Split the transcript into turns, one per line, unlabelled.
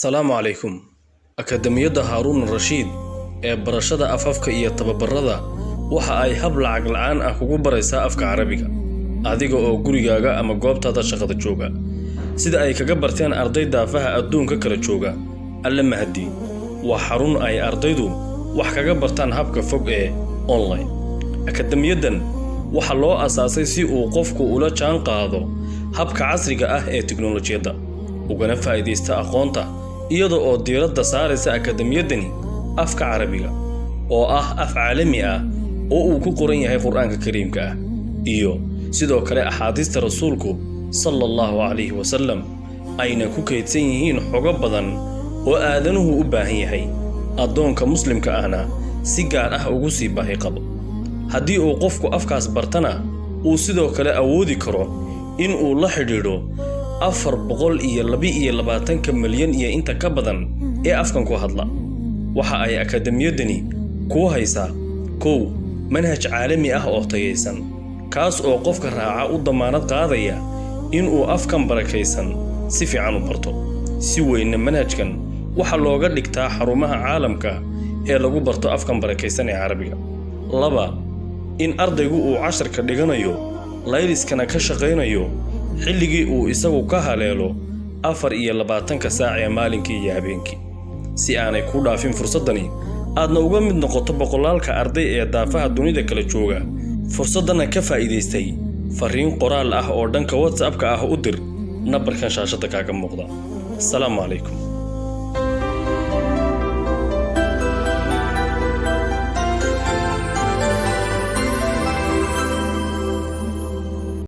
السلام عليكم. أكاديمية هارون الرشيد ee barashada afafka iyo tababarada waxa ay hab lacag la'aan ah kugu baraysaa afka Carabiga adiga oo gurigaaga ama goobtaada shaqada jooga sida ay kaga barteen arday daafaha adduunka kala jooga alla mahdi waa xarun ay ardaydu wax kaga bartaan habka fog ee online. Akaademiyadan waxa loo asaasay si uu qofku ula jaan qaado habka casriga ah ee tiknoolajiyada ugana faa'iideysta aqoonta iyadoo oo diiradda saaraysa akaademiyadani afka Carabiga oo ah af caalami ah oo uu ku qoran yahay Qur'aanka Kariimka ah iyo sidoo kale axaadiista rasuulku sallallahu alayhi wa sallam ayna ku kaydsan yihiin xogo badan oo aadanuhu u baahan yahay adoonka muslimka ahna si gaar ah ugu sii baahi qabo haddii uu qofku afkaas bartana uu sidoo kale awoodi karo in uu la xidhiidho 422 milyan iyo inta ka badan ee afkan ku hadla. waxa ay akaademiyadani ku haysaa manhaj caalami ah oo tayeysan kaas oo qofka raaca u damaanad qaadaya in uu afkan barakaysan si fiican u barto. Si weyn manhajkan waxa looga dhigtaa xarumaha caalamka ee lagu barto afkan barakaysan ee Carabiga. 2 in ardaygu uu casharka dhiganayo layliskana ka shaqeynayo xilligii uu isagu ka haleelo 24 saac ee maalinkii iyo habeenkii si aanay ku dhaafin fursadani aadna uga mid noqoto boqolaalka arday ee daafaha dunida kala jooga fursadana ka faa'iideystay fariin qoraal ah oo dhanka WhatsApp-ka ah u dir nambarkan shaashada kaaga muuqda. Assalaamu calaykum.